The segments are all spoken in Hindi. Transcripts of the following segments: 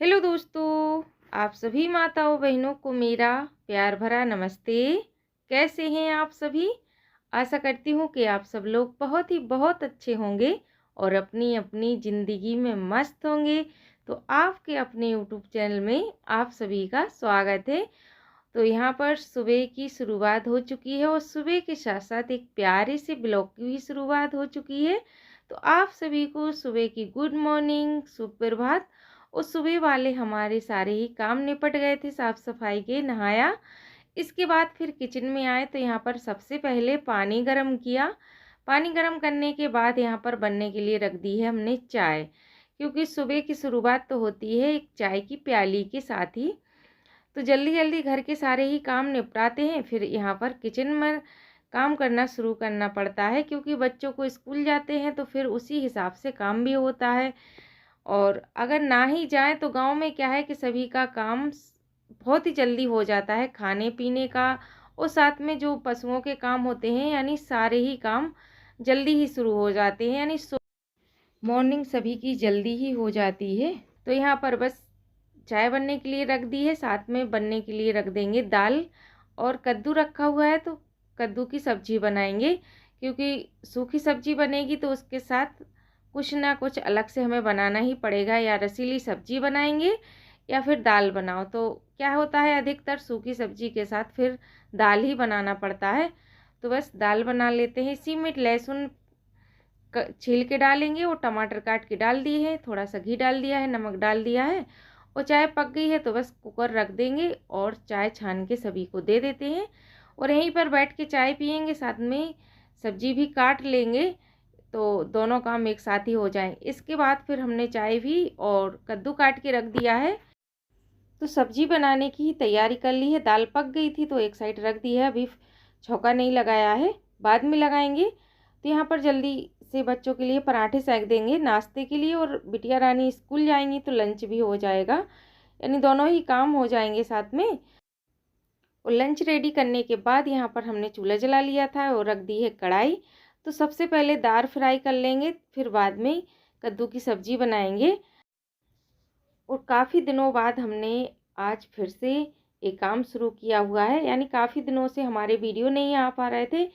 हेलो दोस्तों, आप सभी माताओं बहनों को मेरा प्यार भरा नमस्ते। कैसे हैं आप सभी? आशा करती हूँ कि आप सब लोग बहुत अच्छे होंगे और अपनी अपनी ज़िंदगी में मस्त होंगे। तो आपके अपने यूट्यूब चैनल में आप सभी का स्वागत है। तो यहाँ पर सुबह की शुरुआत हो चुकी है और सुबह के साथ साथ एक प्यारे से ब्लॉग की भी शुरुआत हो चुकी है। तो आप सभी को सुबह की गुड मॉर्निंग, सुप्रभात। और सुबह वाले हमारे सारे ही काम निपट गए थे, साफ़ सफाई के, नहाया। इसके बाद फिर किचन में आए तो यहाँ पर सबसे पहले पानी गर्म किया। पानी गर्म करने के बाद यहाँ पर बनने के लिए रख दी है हमने चाय, क्योंकि सुबह की शुरुआत तो होती है एक चाय की प्याली के साथ ही। तो जल्दी जल्दी घर के सारे ही काम निपटाते हैं, फिर यहाँ पर किचन में काम करना शुरू करना पड़ता है, क्योंकि बच्चों को स्कूल जाते हैं तो फिर उसी हिसाब से काम भी होता है। और अगर ना ही जाए तो गांव में क्या है कि सभी का काम बहुत ही जल्दी हो जाता है, खाने पीने का और साथ में जो पशुओं के काम होते हैं, यानी सारे ही काम जल्दी ही शुरू हो जाते हैं, यानी मॉर्निंग सभी की जल्दी ही हो जाती है। तो यहाँ पर बस चाय बनने के लिए रख दी है, साथ में बनने के लिए रख देंगे दाल, और कद्दू रखा हुआ है तो कद्दू की सब्जी बनाएंगे, क्योंकि सूखी सब्जी बनेगी तो उसके साथ कुछ ना कुछ अलग से हमें बनाना ही पड़ेगा। या रसीली सब्जी बनाएंगे या फिर दाल बनाओ, तो क्या होता है अधिकतर सूखी सब्जी के साथ फिर दाल ही बनाना पड़ता है। तो बस दाल बना लेते हैं। इसी में लहसुन छील के डालेंगे और टमाटर काट के डाल दिए हैं, थोड़ा सा घी डाल दिया है, नमक डाल दिया है, और चाय पक गई है तो बस कुकर रख देंगे और चाय छान के सभी को दे देते हैं। और यहीं पर बैठ के चाय पियेंगे, साथ में सब्जी भी काट लेंगे, तो दोनों काम एक साथ ही हो जाए। इसके बाद फिर हमने चाय भी और कद्दू काट के रख दिया है, तो सब्जी बनाने की तैयारी कर ली है। दाल पक गई थी तो एक साइड रख दी है, अभी छौंका नहीं लगाया है, बाद में लगाएंगे। तो यहाँ पर जल्दी से बच्चों के लिए पराठे सेक देंगे नाश्ते के लिए, और बिटिया रानी स्कूल जाएंगी तो लंच भी हो जाएगा, यानी दोनों ही काम हो जाएंगे साथ में। और लंच रेडी करने के बाद यहाँ पर हमने चूल्हा जला लिया था और रख दी है कढ़ाई। तो सबसे पहले दाल फ्राई कर लेंगे, फिर बाद में कद्दू की सब्जी बनाएंगे। और काफ़ी दिनों बाद हमने आज फिर से एक काम शुरू किया हुआ है, यानी काफ़ी दिनों से हमारे वीडियो नहीं आ पा रहे थे।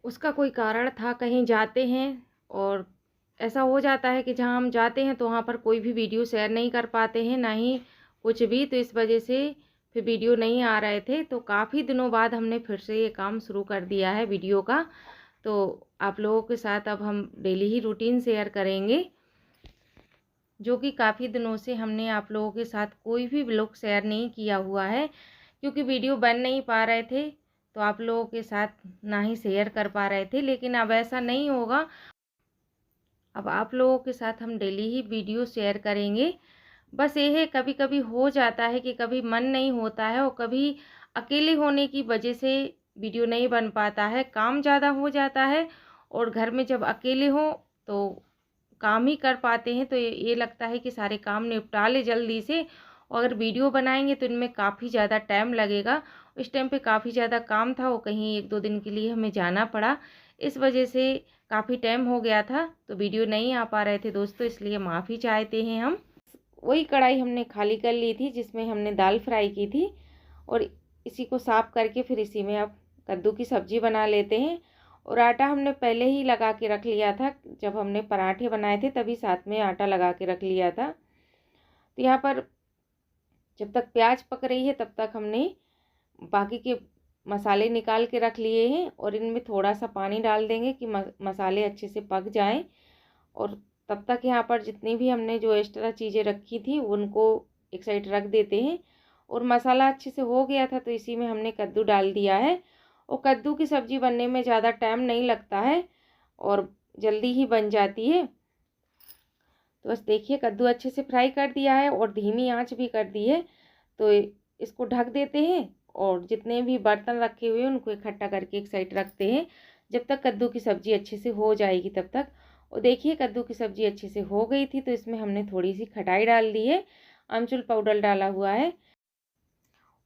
उसका कोई कारण था, कहीं जाते हैं और ऐसा हो जाता है कि जहाँ हम जाते हैं तो वहाँ पर कोई भी वीडियो शेयर नहीं कर पाते हैं, ना ही कुछ भी। तो इस वजह से फिर वीडियो नहीं आ रहे थे। तो काफ़ी दिनों बाद हमने फिर से ये काम शुरू कर दिया है वीडियो का। तो आप लोगों के साथ अब हम डेली ही रूटीन शेयर करेंगे, जो कि काफ़ी दिनों से हमने आप लोगों के साथ कोई भी व्लॉग शेयर नहीं किया हुआ है, क्योंकि वीडियो बन नहीं पा रहे थे तो आप लोगों के साथ ना ही शेयर कर पा रहे थे। लेकिन अब ऐसा नहीं होगा, अब आप लोगों के साथ हम डेली ही वीडियो शेयर करेंगे। बस ये है, कभी कभी हो जाता है कि कभी मन नहीं होता है और कभी अकेले होने की वजह से वीडियो नहीं बन पाता है, काम ज़्यादा हो जाता है। और घर में जब अकेले हों तो काम ही कर पाते हैं, तो ये लगता है कि सारे काम निपटा ले जल्दी से। और अगर वीडियो बनाएंगे तो इनमें काफ़ी ज़्यादा टाइम लगेगा। इस टाइम पे काफ़ी ज़्यादा काम था, वो कहीं एक दो दिन के लिए हमें जाना पड़ा, इस वजह से काफ़ी टाइम हो गया था तो वीडियो नहीं आ पा रहे थे दोस्तों, इसलिए माफ़ी चाहते हैं हम। वही कढ़ाई हमने खाली कर ली थी जिसमें हमने दाल फ्राई की थी, और इसी को साफ़ करके फिर इसी में अब कद्दू की सब्ज़ी बना लेते हैं। और आटा हमने पहले ही लगा के रख लिया था, जब हमने पराठे बनाए थे तभी साथ में आटा लगा के रख लिया था। तो यहाँ पर जब तक प्याज पक रही है तब तक हमने बाकी के मसाले निकाल के रख लिए हैं, और इनमें थोड़ा सा पानी डाल देंगे कि मसाले अच्छे से पक जाएं। और तब तक यहाँ पर जितनी भी हमने जो एक्स्ट्रा चीज़ें रखी थी उनको एक साइड रख देते हैं। और मसाला अच्छे से हो गया था तो इसी में हमने कद्दू डाल दिया है। और कद्दू की सब्ज़ी बनने में ज़्यादा टाइम नहीं लगता है और जल्दी ही बन जाती है। तो बस देखिए कद्दू अच्छे से फ्राई कर दिया है और धीमी आंच भी कर दी है। तो इसको ढक देते हैं और जितने भी बर्तन रखे हुए हैं उनको इकट्ठा करके एक साइड रखते हैं जब तक कद्दू की सब्ज़ी अच्छे से हो जाएगी तब तक। और देखिए कद्दू की सब्ज़ी अच्छे से हो गई थी तो इसमें हमने थोड़ी सी खटाई डाल दी है, आमचूर पाउडर डाला हुआ है।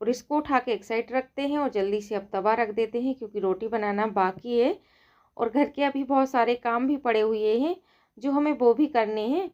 और इसको उठा के एक साइड रखते हैं और जल्दी से अब तवा रख देते हैं क्योंकि रोटी बनाना बाकी है और घर के अभी बहुत सारे काम भी पड़े हुए हैं जो हमें वो भी करने हैं।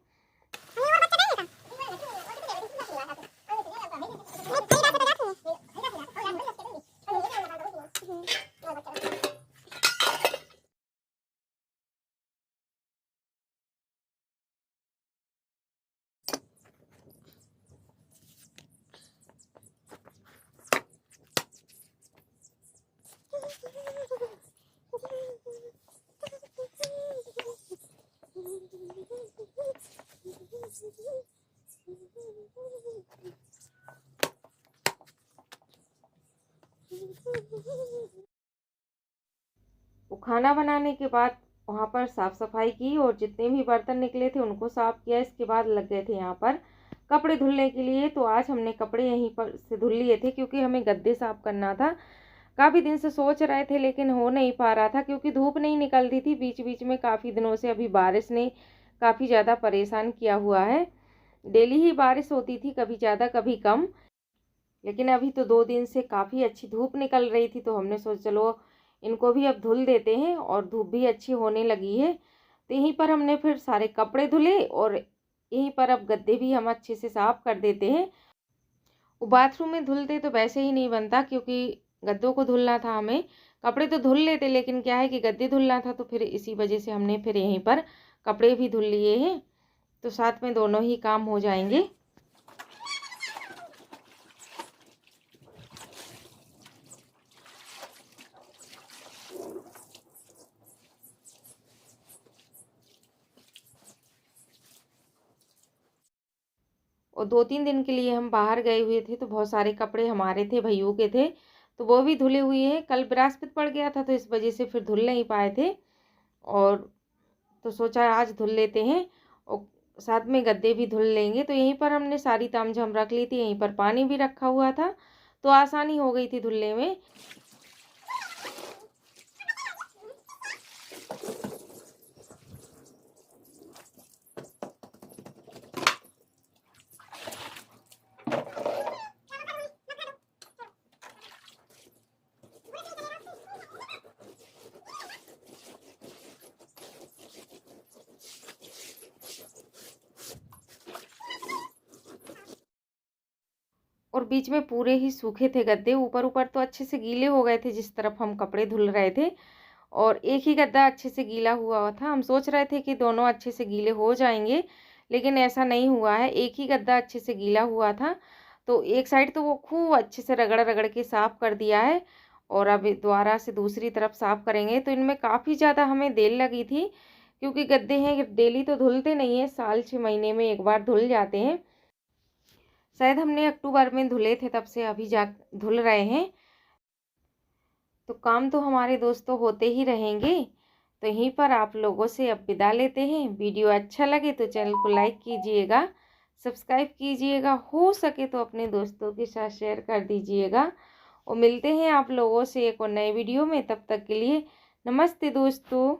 वो खाना बनाने के बाद वहाँ पर साफ़ सफाई की और जितने भी बर्तन निकले थे उनको साफ़ किया। इसके बाद लग गए थे यहाँ पर कपड़े धुलने के लिए। तो आज हमने कपड़े यहीं पर से धुल लिए थे क्योंकि हमें गद्दे साफ़ करना था। काफ़ी दिन से सोच रहे थे लेकिन हो नहीं पा रहा था क्योंकि धूप नहीं निकलती थी बीच बीच में काफ़ी दिनों से। अभी बारिश ने काफ़ी ज़्यादा परेशान किया हुआ है, डेली ही बारिश होती थी, कभी ज़्यादा कभी कम। लेकिन अभी तो 2 दिन से काफ़ी अच्छी धूप निकल रही थी तो हमने सोचा चलो इनको भी अब धुल देते हैं और धूप भी अच्छी होने लगी है। तो यहीं पर हमने फिर सारे कपड़े धुले और यहीं पर अब गद्दे भी हम अच्छे से साफ़ कर देते हैं। वो बाथरूम में धुलते तो वैसे ही नहीं बनता क्योंकि गद्दों को धुलना था हमें। कपड़े तो धुल लेते लेकिन क्या है कि गद्दे धुलना था तो फिर इसी वजह से हमने फिर यहीं पर कपड़े भी धुल लिए हैं। तो साथ में दोनों ही काम हो जाएंगे। और 2-3 दिन के लिए हम बाहर गए हुए थे तो बहुत सारे कपड़े हमारे थे, भैयों के थे, तो वो भी धुले हुए हैं। कल बृहस्पति पड़ गया था तो इस वजह से फिर धुल नहीं पाए थे और तो सोचा आज धुल लेते हैं और साथ में गद्दे भी धुल लेंगे। तो यहीं पर हमने सारी तामझाम रख ली थी, यहीं पर पानी भी रखा हुआ था तो आसानी हो गई थी धुलने में। और बीच में पूरे ही सूखे थे गद्दे, ऊपर ऊपर तो अच्छे से गीले हो गए थे जिस तरफ हम कपड़े धुल रहे थे और एक ही गद्दा अच्छे से गीला हुआ था। हम सोच रहे थे कि दोनों अच्छे से गीले हो जाएंगे लेकिन ऐसा नहीं हुआ है, एक ही गद्दा अच्छे से गीला हुआ था। तो एक साइड तो वो खूब अच्छे से रगड़ रगड़ के साफ़ कर दिया है और अब दोबारा से दूसरी तरफ साफ़ करेंगे। तो इनमें काफ़ी ज़्यादा हमें देर लगी थी क्योंकि गद्दे हैं डेली तो धुलते नहीं हैं, साल 6 महीने में एक बार धुल जाते हैं। शायद हमने अक्टूबर में धुले थे तब से अभी जा धुल रहे हैं। तो काम तो हमारे दोस्तों होते ही रहेंगे। तो यहीं पर आप लोगों से अब विदा लेते हैं। वीडियो अच्छा लगे तो चैनल को लाइक कीजिएगा, सब्सक्राइब कीजिएगा, हो सके तो अपने दोस्तों के साथ शेयर कर दीजिएगा। और मिलते हैं आप लोगों से एक और नए वीडियो में, तब तक के लिए नमस्ते दोस्तों।